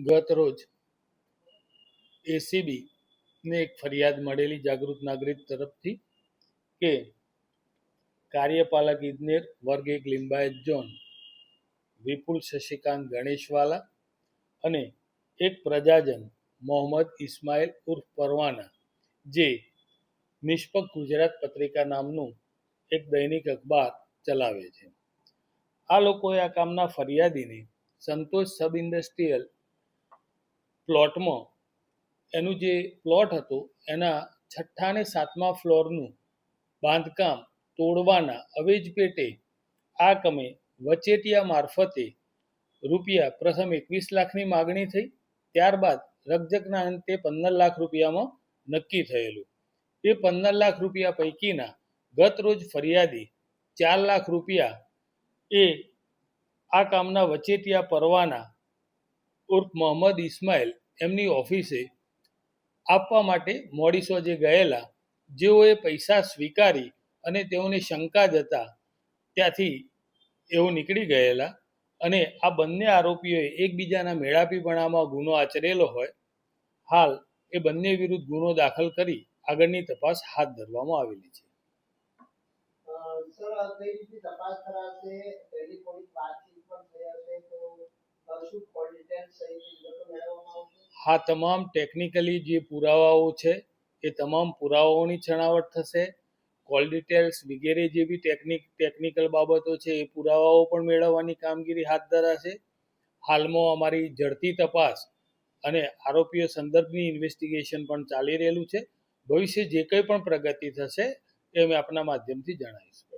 ગત રોજ એસીબીને એક ફરિયાદ મળેલી જાગૃત નાગરિક તરફથી કે કાર્યપાલક ઇજનેર વર્ગ 1 લિંબાયત ઝોન વિપુલ શશિકાંત ગણેશવાલા અને એક પ્રજાજન મોહમ્મદ ઇસ્માઇલ ઉર્ફ પરવાના, જે નિષ્પક્ષ ગુજરાત પત્રિકા નામનું એક દૈનિક અખબાર ચલાવે છે, આ લોકોએ આ કામના ફરિયાદીને સંતોષ સબ ઇન્ડસ્ટ્રીયલ પ્લોટમાં એનું જે પ્લોટ હતો એના 6ઠ્ઠા અને 7મા ફ્લોરનું બાંધકામ તોડવાના અવેજ પેટે આ કમે વચેટિયા મારફતે રૂપિયા પ્રથમ 21 લાખની માગણી થઈ, ત્યારબાદ રકઝકના અંતે 15 લાખ રૂપિયામાં નક્કી થયેલું. એ 15 લાખ રૂપિયા પૈકીના ગત રોજ ફરિયાદી 4 લાખ રૂપિયા એ આ કામના વચેટિયા પરવાના ઉર્ફ મોહમ્મદ ઇસ્માઇલ એમની ઓફિસે આપવા માટે મોડીસો જે ગયેલા, જેઓએ પૈસા સ્વીકારી અને તેઓને શંકા જતા ત્યાંથી એઓ નીકળી ગયેલા અને આ બંને આરોપીઓએ એકબીજાના મેળાપીપણામાં ગુનો આચરેલો હોય. હાલ એ બંને વિરુદ્ધ ગુનો દાખલ કરી આગળની તપાસ હાથ ધરવામાં આવેલી છે. હા, તમામ ટેકનિકલી જે પુરાવાઓ છે એ તમામ પુરાવાઓની છણાવટ થશે. કોલ ડિટેલ્સ વગેરે જે બી ટેકનિકલ બાબતો છે એ પુરાવાઓ પણ મેળવવાની કામગીરી હાથ ધરાશે. હાલમાં અમારી ઝડપી તપાસ અને આરોપીઓ સંદર્ભની ઇન્વેસ્ટિગેશન પણ ચાલી રહેલું છે. ભવિષ્ય જે કંઈ પણ પ્રગતિ થશે એ અમે આપના માધ્યમથી જણાવીશું.